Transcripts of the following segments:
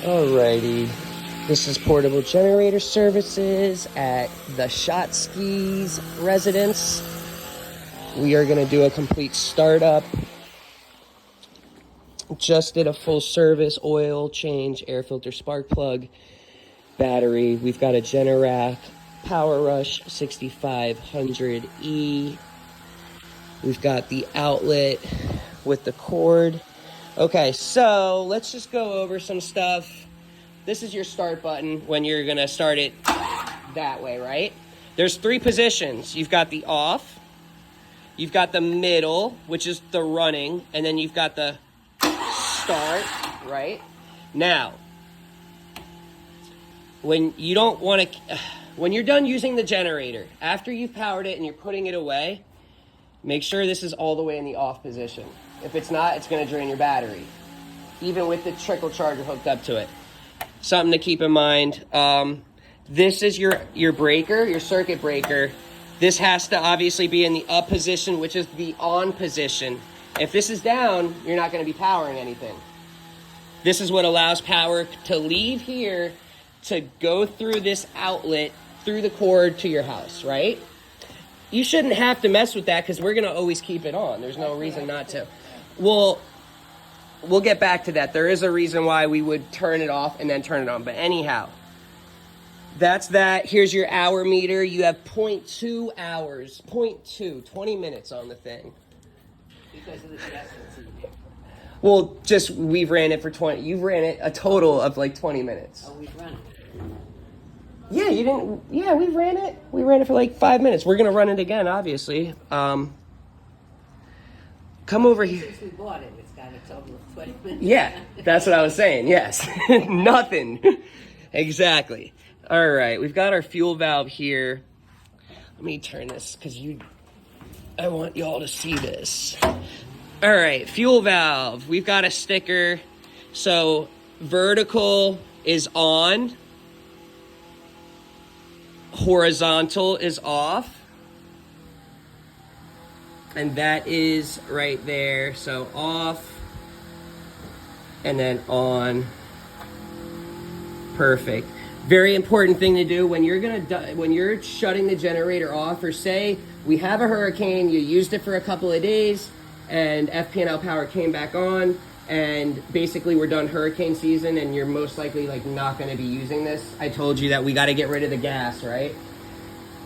Alrighty, this is Portable Generator Services at the Shotskis residence. We are going to do a complete startup. Just did a full service, oil change, air filter, spark plug, battery. We've got a Generac Power Rush 6500E. We've got the outlet with the cord. Okay, so let's just go over some stuff. This is your start button when you're gonna start it that way, right? There's 3 positions. You've got the off, you've got the middle, which is the running, and then you've got the start, right? Now, when you don't want to, when you're done using the generator, after you've powered it and you're putting it away, make sure this is all the way in the off position. If it's not, it's going to drain your battery, even with the trickle charger hooked up to it. Something to keep in mind. This is your breaker, your circuit breaker. This has to obviously be in the up position, which is the on position. If this is down, you're not going to be powering anything. This is what allows power to leave here to go through this outlet, through the cord to your house, right? You shouldn't have to mess with that because we're going to always keep it on. There's no reason not to. We'll get back to that. There is a reason why we would turn it off and then turn it on. But anyhow, that's that. Here's your hour meter. You have 0.2 hours, 0.2, 20 minutes on the thing. Because of the adjustments. Well, just we've ran it for 20. You've ran it a total of like 20 minutes. Oh, we've run it. Yeah, you didn't. Yeah, we ran it. We ran it for like 5 minutes. We're gonna run it again, obviously. Come over here. Since we bought it, it's got a total of 20 minutes. Yeah, that's what I was saying. Yes, nothing. Exactly. All right, we've got our fuel valve here. Let me turn this because I want y'all to see this. All right, fuel valve. We've got a sticker. So vertical is on. Horizontal is off. And that is right there. So off and then on. Perfect. Very important thing to do when you're shutting the generator off, or say we have a hurricane, you used it for a couple of days and FP&L power came back on, and basically we're done hurricane season and you're most likely like not going to be using this. I told you that we got to get rid of the gas, right?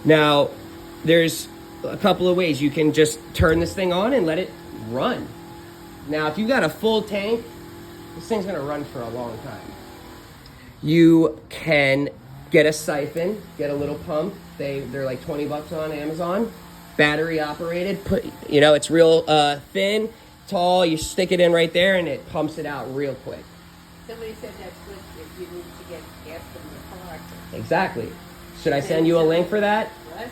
Now, there's a couple of ways. You can just turn this thing on and let it run. Now, if you got a full tank, this thing's going to run for a long time. You can get a siphon, get a little pump. They're like 20 bucks on Amazon. Battery operated. It's real thin, tall. You stick it in right there and it pumps it out real quick. Somebody said that's good if you need to get gas from the car. Exactly. Should I send you a link for that? What?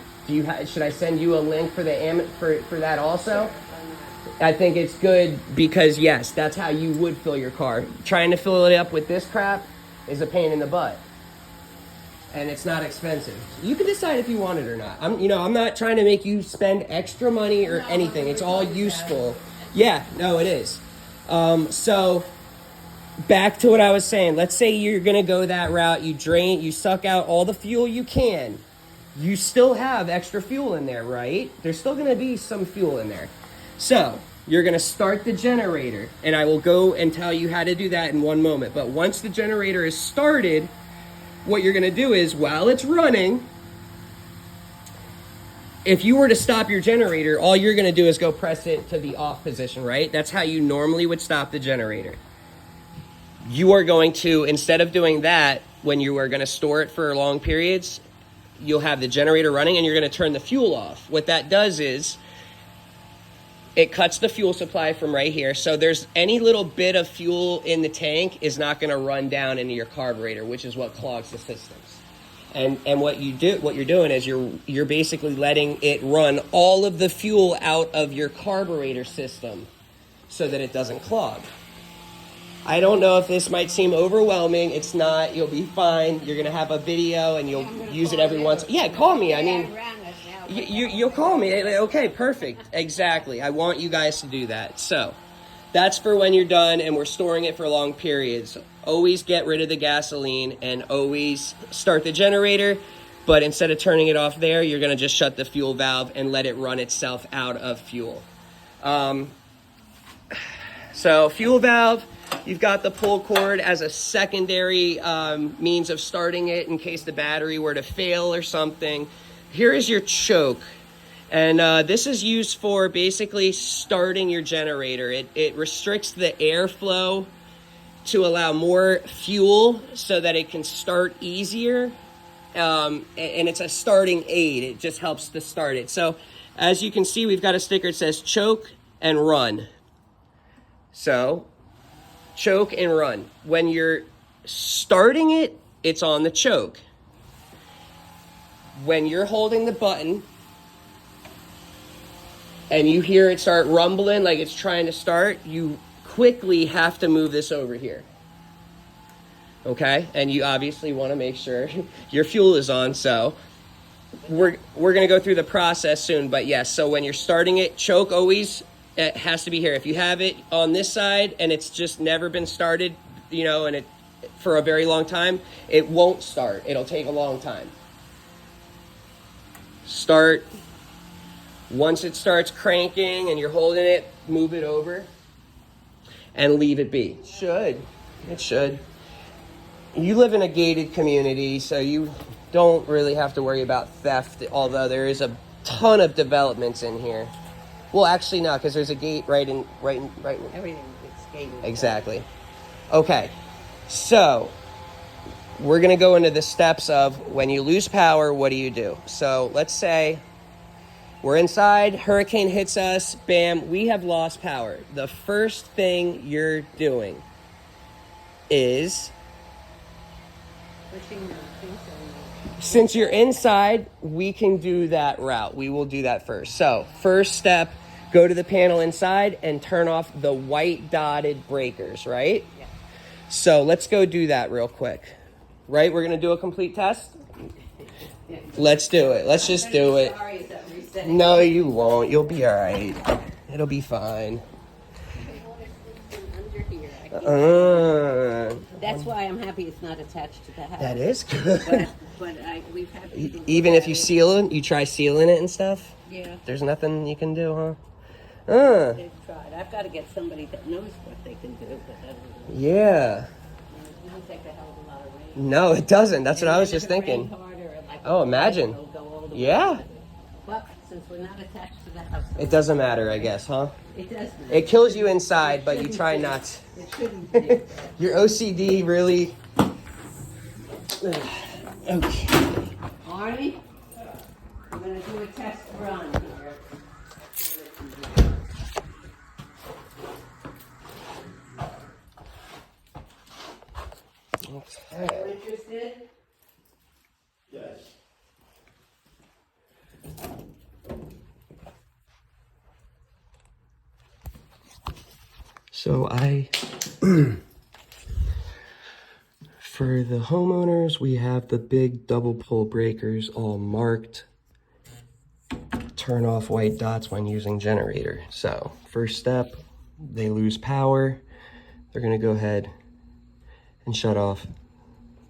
Should I send you a link for for that also? Sure. I think it's good because yes, that's how you would fill your car. Trying to fill it up with this crap is a pain in the butt. And it's not expensive. You can decide if you want it or not. I'm not trying to make you spend extra money or anything. It's all useful. Yeah, no, it is. So back to what I was saying. Let's say you're gonna go that route. You suck out all the fuel you can. You still have extra fuel in there, right? There's still gonna be some fuel in there. So you're gonna start the generator, and I will go and tell you how to do that in one moment. But once the generator is started, what you're gonna do is, while it's running, if you were to stop your generator, all you're gonna do is go press it to the off position, right? That's how you normally would stop the generator. You are going to, instead of doing that, when you are gonna store it for long periods, you'll have the generator running and you're gonna turn the fuel off. What that does is, it cuts the fuel supply from right here. So there's any little bit of fuel in the tank is not going to run down into your carburetor, which is what clogs the systems. And what you're doing is you're basically letting it run all of the fuel out of your carburetor system so that it doesn't clog. I don't know if this might seem overwhelming. It's not. You'll be fine. You're going to have a video and you'll use it every once. Yeah, call me. I mean, you'll call me. Okay, perfect. Exactly. I want you guys to do that. So That's for when you're done and we're storing it for long periods. Always get rid of the gasoline and always start the generator. But instead of turning it off there, you're going to just shut the fuel valve and let it run itself out of fuel. So fuel valve, you've got the pull cord as a secondary means of starting it in case the battery were to fail or something. Here is your choke. And this is used for basically starting your generator. It restricts the airflow to allow more fuel so that it can start easier. And it's a starting aid. It just helps to start it. So as you can see, we've got a sticker that says choke and run. So choke and run. When you're starting it, it's on the choke. When you're holding the button and you hear it start rumbling like it's trying to start, you quickly have to move this over here. Okay? And you obviously want to make sure your fuel is on, so we're going to go through the process soon, but yes, so when you're starting it, choke always, it has to be here. If you have it on this side and it's just never been started, you know, and it for a very long time, it won't start. It'll take a long time. Start. Once it starts cranking and you're holding it, move it over and leave it be. It should. You live in a gated community, so you don't really have to worry about theft, although there is a ton of developments in here. Well, actually not, because there's a gate right in. Everything is gated. Exactly. Okay, so we're gonna go into the steps of when you lose power, what do you do? So let's say we're inside, hurricane hits us, bam, we have lost power. The first thing you're doing is, since you're inside, we can do that route. We will do that first. So first step, go to the panel inside and turn off the white dotted breakers, right? Yeah. So let's go do that real quick. Right? We're going to do a complete test? Let's do it. Let's just do it. No, you won't. You'll be all right. It'll be fine. That's why I'm happy it's not attached to the house. That is good. But we've had Even if you seal it, you try sealing it and stuff? Yeah. There's nothing you can do, huh? They've tried. I've got to get somebody that knows what they can do. But that doesn't, Yeah. it doesn't take a hell of a lot of rain. No, it doesn't. That's what I was If just it rains thinking. harder, like Oh, imagine. it'll go all the way Yeah. to it. But since we're not attached to the house, It doesn't matter, I guess, huh? it does matter. It kills you inside, but you shouldn't try be. not. It shouldn't be. Your OCD really. Okay. Arnie, I'm going to do a test run here. Okay. Interested? Yes. So for the homeowners, we have the big double pull breakers all marked. Turn off white dots when using generator. So first step, they lose power. They're gonna go ahead and shut off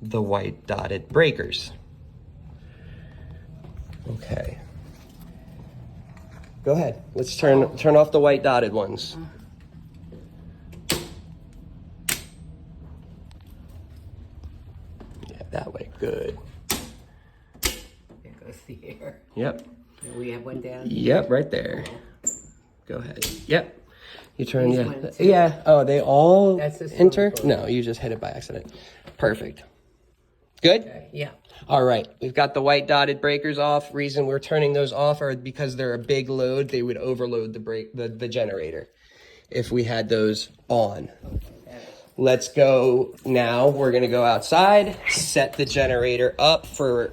the white dotted breakers. Okay. Go ahead. Let's turn off the white dotted ones. Yeah, that way. Good. There goes the air. Yep. We have one down. Yep, right there. Go ahead. Yep. You turn, These yeah. ones. Yeah. Oh, they all That's the enter? smoke. No, you just hit it by accident. Perfect. Good? Okay, yeah. All right. We've got the white dotted breakers off. Reason we're turning those off are because they're a big load. They would overload the generator if we had those on. Let's go now. We're going to go outside, set the generator up for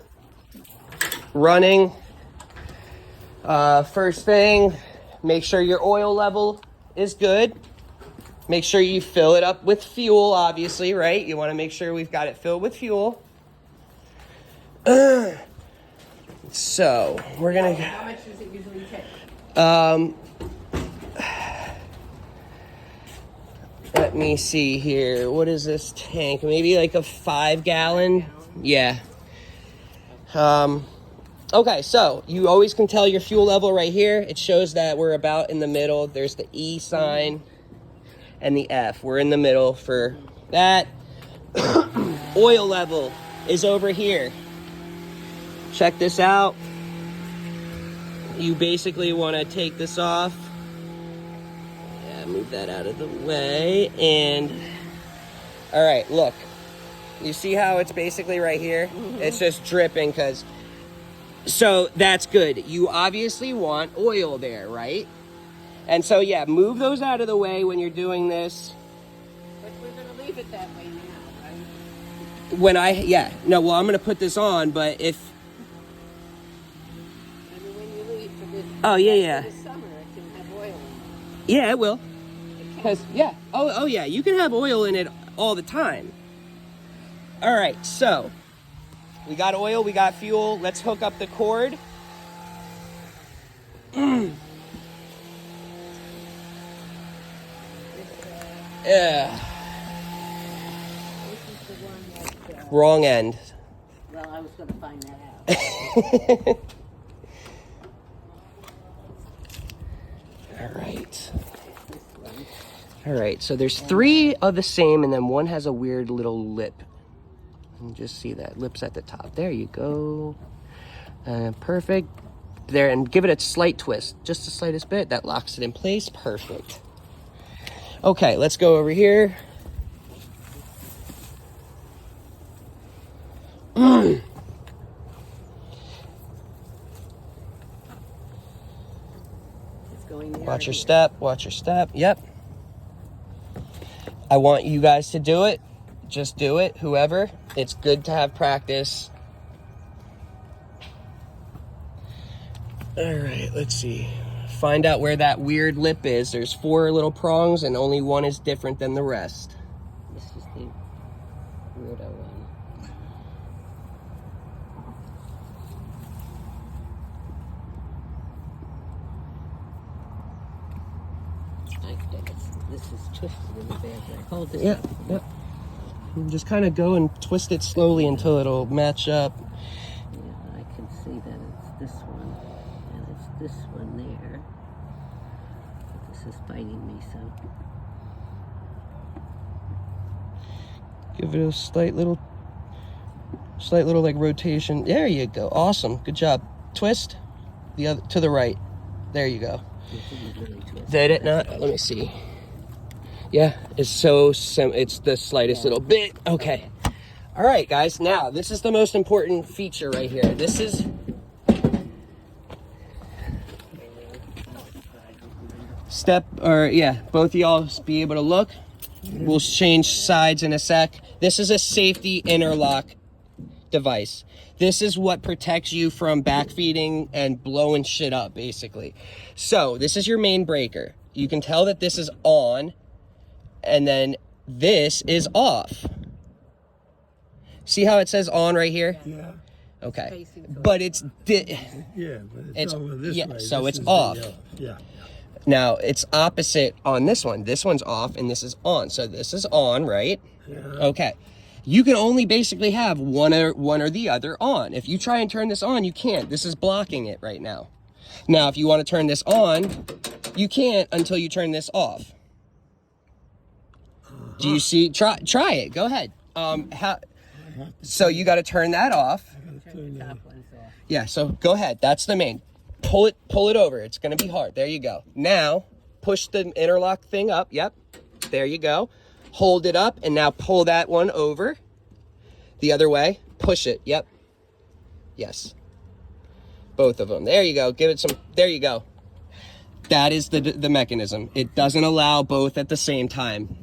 running. First thing, make sure your oil level is good. Make sure you fill it up with fuel, obviously, right? You want to make sure we've got it filled with fuel. So, we're going to... How much does it usually take? Let me see here. What is this tank? Maybe like a 5-gallon? Yeah. Okay, so you always can tell your fuel level right here. It shows that we're about in the middle. There's the E sign and the F. We're in the middle for that. Oil level is over here. Check this out. You basically want to take this off. Yeah, move that out of the way. And all right, look. You see how it's basically right here? It's just dripping because... So that's good. You obviously want oil there, right? And so, yeah, move those out of the way when you're doing this. But we're going to leave it that way now, right? Well, I'm going to put this on, but if... I mean, when you leave for this... Oh, yeah. For the summer, it can have oil in it. Yeah, it will. Because, yeah. Oh, yeah, you can have oil in it all the time. All right, so... We got oil, we got fuel. Let's hook up the cord. Yeah. This is the one that... Wrong end. Well, I was going to find that out. All right. All right, so there's 3 of the same, and then one has a weird little lip. And just see that lips at the top. There you go. Perfect. There, and give it a slight twist, just the slightest bit. That locks it in place. Perfect. Okay, let's go over here. It's going there. Watch your step. Watch your step. Yep. I want you guys to do it. Just do it, whoever. It's good to have practice. All right, let's see. Find out where that weird lip is. There's 4 little prongs and only one is different than the rest. This is the weirdo one. This is twisted in the bad way. Hold this up. Yeah. And just kind of go and twist it slowly until it'll match up. Yeah, I can see that it's this one, and it's this one there. But this is biting me, so... Give it a slight little like rotation. There you go. Awesome. Good job. Twist the other to the right. There you go. Did it not? Let me see. Yeah, it's it's the slightest little bit. Okay. All right, guys. Now, this is the most important feature right here. This is both of y'all be able to look. We'll change sides in a sec. This is a safety interlock device. This is what protects you from backfeeding and blowing shit up, basically. So, this is your main breaker. You can tell that this is on, and then this is off. See how it says on right here? Yeah. Okay. But it's But it's over this way. So This it's is the, off. yeah. Now, it's opposite on this one. This one's off and this is on. So this is on, right? Yeah. Okay. You can only basically have one or the other on. If you try and turn this on, you can't. This is blocking it right now. Now, if you want to turn this on, you can't until you turn this off. Do you see? Try it. Go ahead. So you got to turn that off. Turn the top ones off. Yeah, so go ahead. That's the main. Pull it over. It's going to be hard. There you go. Now, push the interlock thing up. Yep. There you go. Hold it up, and now pull that one over. The other way. Push it. Yep. Yes. Both of them. There you go. Give it some. There you go. That is the mechanism. It doesn't allow both at the same time.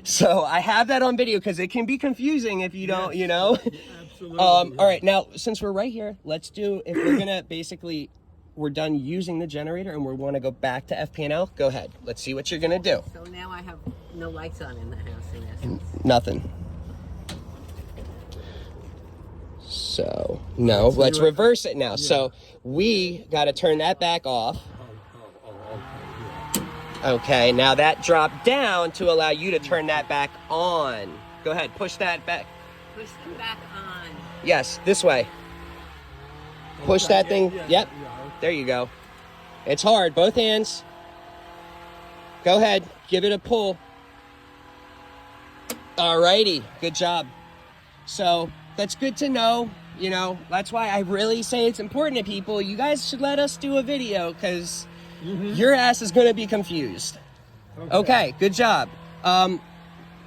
So I have that on video because it can be confusing if you don't, you know. Absolutely. All right, now since we're right here, let's do. If we're gonna basically, we're done using the generator and we want to go back to FP&L. Go ahead. Let's see what you're gonna do. So now I have no lights on in the house, in essence. Nothing. So no, let's reverse it now. So we got to turn that back off. Okay, now that dropped down to allow you to turn that back on. Go ahead, push that back. Push them back on. Yes, this way. Push that thing. Yep. There you go. It's hard. Both hands. Go ahead. Give it a pull. Alrighty. Good job. So that's good to know. You know, that's why I really say it's important to people. You guys should let us do a video because your ass is going to be confused. Okay. Good job.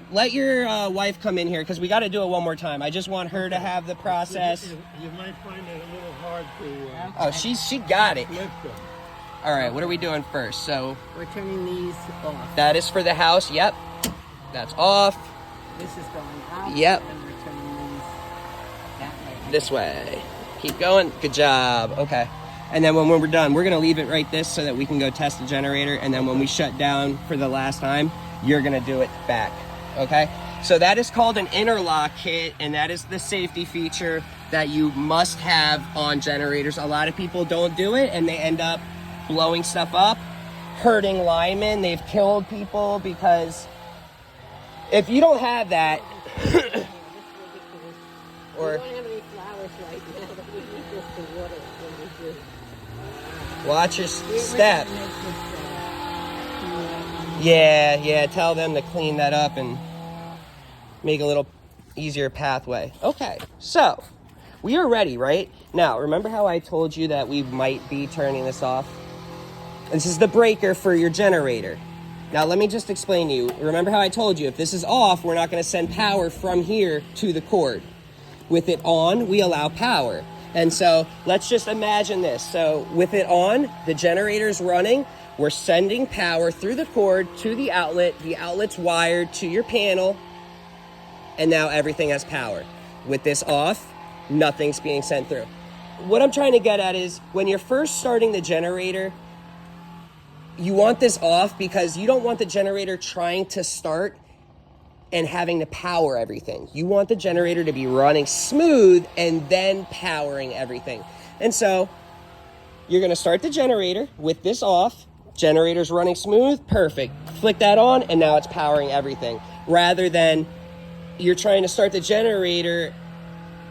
Let your wife come in here because we got to do it one more time. I just want her to have the process. You might find it a little hard to... Oh, she got it. lift them. All right, what are we doing first? So We're turning these off. that is for the house. Yep. That's off. This is going up. Yep. And we're turning these that way. This way. Keep going. Good job. Okay. And then when we're done, we're going to leave it right this so that we can go test the generator. And then when we shut down for the last time, you're going to do it back. Okay? So that is called an interlock kit, and that is the safety feature that you must have on generators. A lot of people don't do it, and they end up blowing stuff up, hurting linemen. They've killed people because if you don't have that, or We don't have any flowers right now, but we need this to water when we do. watch your step. We're gonna make this, Yeah, tell them to clean that up and make a little easier pathway. Okay, so we are ready, right? Now, remember how I told you that we might be turning this off? This is the breaker for your generator. Now, let me just explain to you. Remember how I told you, if this is off, we're not going to send power from here to the cord. With it on, we allow power. And so let's just imagine this. So with it on, the generator's running. We're sending power through the cord to the outlet. The outlet's wired to your panel. And now everything has power. With this off, nothing's being sent through. What I'm trying to get at is when you're first starting the generator, you want this off because you don't want the generator trying to start and having to power everything. You want the generator to be running smooth and then powering everything. And so you're gonna start the generator with this off. Generator's running smooth, perfect. Flick that on and now it's powering everything. Rather than you're trying to start the generator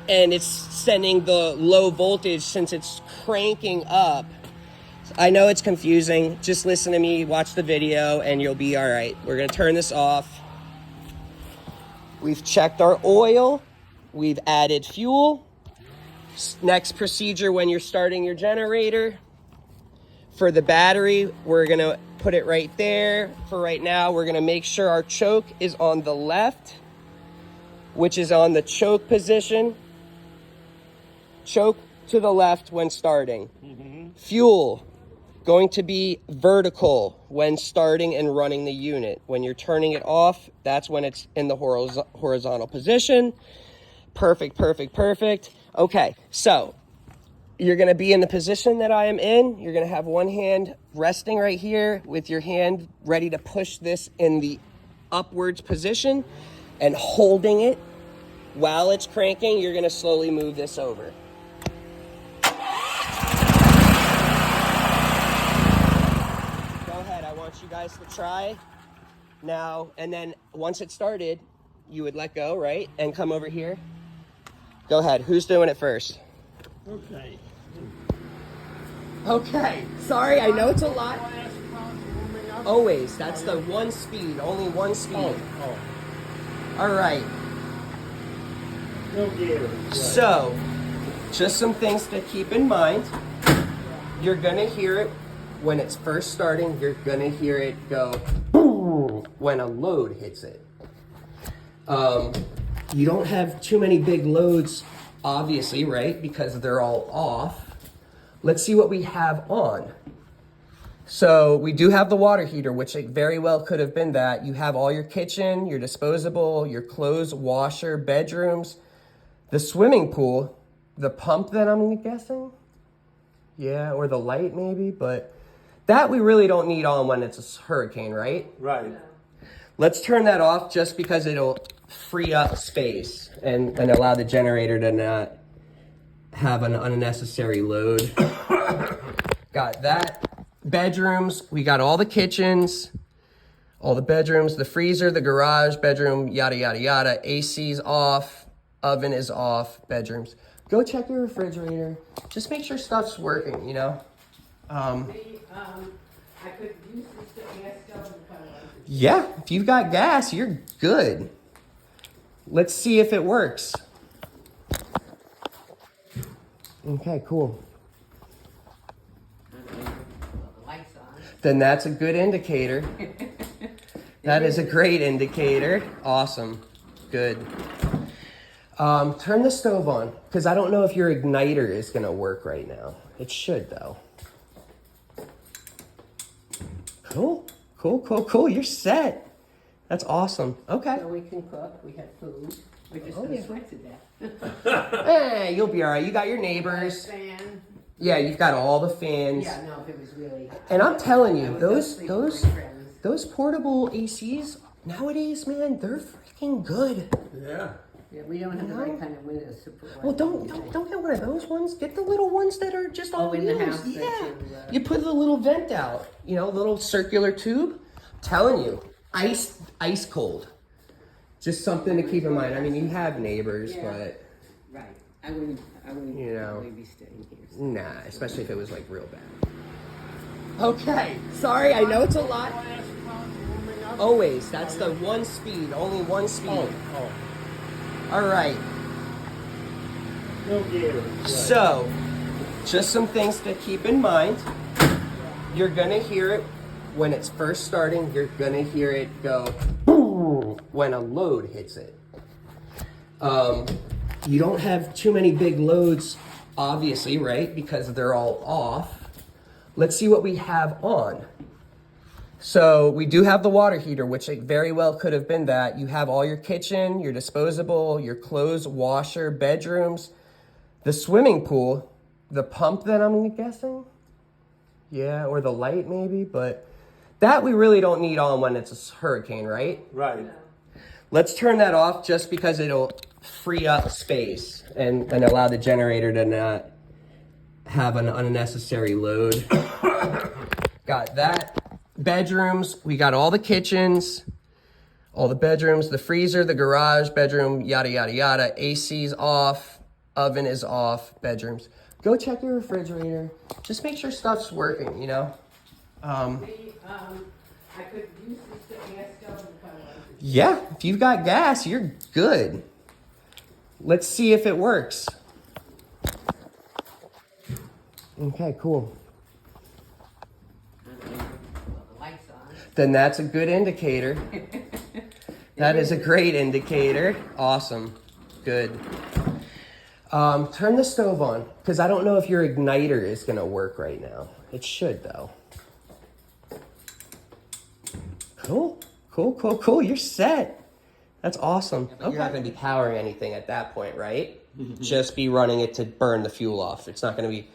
and it's sending the low voltage since it's cranking up. I know it's confusing. Just listen to me, watch the video, and you'll be all right. We're gonna turn this off. We've checked our oil. We've added fuel. Next procedure when you're starting your generator. For the battery, we're gonna put it right there. For right now, we're gonna make sure our choke is on the left, which is on the choke position. Choke to the left when starting. Fuel, going to be vertical when starting and running the unit. When you're turning it off, that's when it's in the horizontal position. Perfect. Okay, so you're gonna be in the position that I am in. You're gonna have one hand resting right here with your hand ready to push this in the upwards position and holding it while it's cranking. You're gonna slowly move this over. You guys to try now, and then once it started, you would let go, right? And come over here. Go ahead. Who's doing it first? Okay. Sorry, I know it's a lot. Always. That's the one speed. Only one speed. All right. So, just some things to keep in mind. You're gonna hear it when it's first starting. You're gonna hear it go boom when a load hits it. You don't have too many big loads, obviously, right? Because they're all off. Let's see what we have on. So we do have the water heater, which it very well could have been that. You have all your kitchen, your disposable, your clothes, washer, bedrooms, the swimming pool, the pump that I'm guessing. Yeah, or the light maybe, but that we really don't need on when it's a hurricane, right? Right. Let's turn that off just because it'll free up space and allow the generator to not have an unnecessary load. Got that. bedrooms, we got all the kitchens, all the bedrooms, the freezer, the garage, bedroom, yada, yada, yada. AC's off, oven is off, bedrooms. Go check your refrigerator. Just make sure stuff's working, you know? I could use this gas stove and put it on. Yeah, if you've got gas, you're good. Let's see if it works. Okay, cool. Lights on. Then that's a good indicator. That is a great indicator. Awesome. Good. Turn the stove on, because I don't know if your igniter is going to work right now. It should, though. Cool. Cool, cool, cool. You're set. That's awesome. Okay. So we can cook, we have food. We're just gonna sweat to death. Hey, you'll be all right. You got your neighbors. Fan. Yeah, you've got all the fans. Yeah, no, if it was really. And I'm telling you, I was gonna sleep with my friends. those portable ACs nowadays, man, they're freaking good. Yeah. Yeah, we don't have the right kind of windows to put. Well, don't get one of those ones. Get the little ones that are just on in the wheels. house that Yeah, you, you put the little vent out. You know, little circular tube. I'm telling you, ice cold. Just something to keep in mind. I mean, you have neighbors, Yeah. but Right. I wouldn't. You know. probably be staying here. So. nah, especially if it was like real bad. Okay, sorry. I know it's a lot. Always. That's the one speed. Only one speed. Oh. All right. No gear. Right. So, just some things to keep in mind. You're gonna hear it when it's first starting. You're gonna hear it go boom when a load hits it. You don't have too many big loads, obviously, right? Because they're all off. Let's see what we have on. So we do have the water heater, which it very well could have been that. You have all your kitchen, your disposable, your clothes, washer, bedrooms, the swimming pool, the pump that I'm guessing. Yeah, or the light maybe, but that we really don't need on when it's a hurricane, right? Right. Let's turn that off just because it'll free up space and allow the generator to not have an unnecessary load. Got that. Bedrooms, we got all the kitchens, all the bedrooms, the freezer, the garage, bedroom, yada, yada, yada. AC's off, oven is off, bedrooms. Go check your refrigerator. Just make sure stuff's working, you know? I could use this gas stove and put it on. Yeah, if you've got gas, you're good. Let's see if it works. Okay, cool. Lights on. Then that's a good indicator. That is a great indicator. Awesome. Good. Turn the stove on, because I don't know if your igniter is going to work right now. It should, though. Cool. Cool, cool, cool. You're set. That's awesome. But you're not going to be powering anything at that point, right? Just be running it to burn the fuel off. It's not going to be...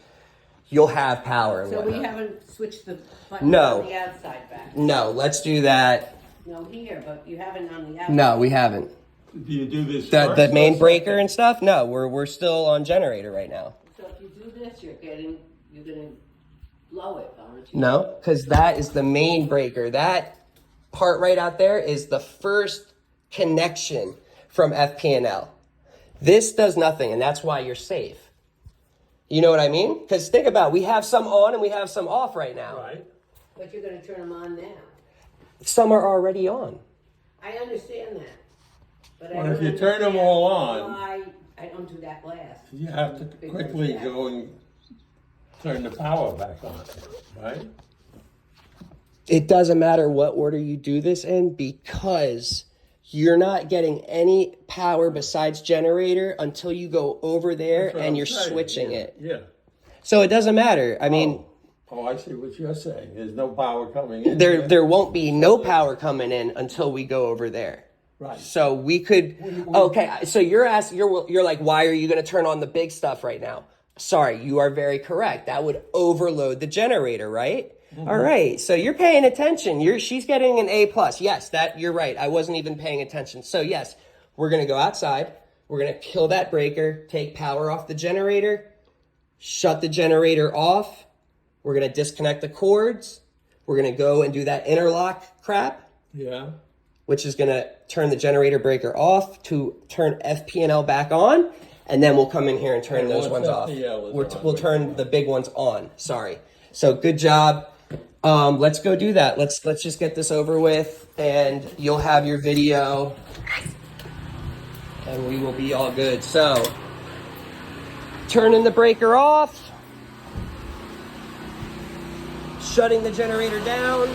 You'll have power and So whatnot. we haven't switched the button No. on the outside back. No, let's do that. No, here, but you haven't on the outside. No, we haven't. Do you do this The first main or breaker second? and stuff? No, we're still on generator right now. So if you do this, you're gonna blow it, aren't you? No, because that is the main breaker. That part right out there is the first connection from FP&L. This does nothing, and that's why you're safe. You know what I mean? Because think about it, we have some on and we have some off right now. Right. But you're gonna turn them on now. Some are already on. I understand that. But Well, I if don't you turn them understand all on- why I don't do that last. You have to quickly go and turn the power back on, right? It doesn't matter what order you do this in because you're not getting any power besides generator until you go over there That's what and I'm you're saying, switching yeah, it. Yeah. So it doesn't matter. I mean, Oh, I see what you're saying. There's no power coming in. there won't be no power coming in until we go over there. Right. So we could. Okay, so you're asking. You're like, why are you going to turn on the big stuff right now? Sorry, you are very correct. That would overload the generator, right? Mm-hmm. All right. So you're paying attention. She's getting an A+. Yes, that you're right. I wasn't even paying attention. So yes, we're going to go outside. We're going to kill that breaker, take power off the generator, shut the generator off, We're gonna disconnect the cords. We're gonna go and do that interlock crap, Yeah. which is gonna turn the generator breaker off to turn FP&L back on, and then we'll come in here and turn And those once ones off. FPL is on, We'll turn the big ones on. Sorry. So good job. Let's go do that. Let's just get this over with, and you'll have your video, and we will be all good. So turning the breaker off, shutting the generator down.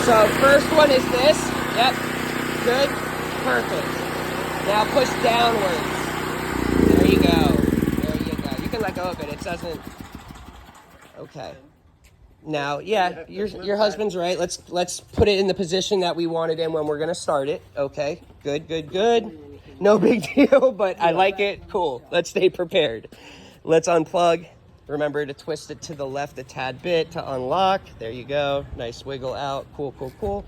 So first one is this. Yep. Good. Perfect. Now push downwards. There you go. There you go. You can let go of it. It doesn't. Okay. Now, yeah, your husband's right. Let's put it in the position that we want it in when we're gonna start it. Okay. Good. Good. Good. No big deal, but I like it. Cool. Let's stay prepared. Let's unplug. Remember to twist it to the left a tad bit to unlock. There you go. Nice wiggle out. Cool, cool, cool.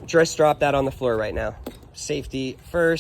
Just drop that on the floor right now. Safety first.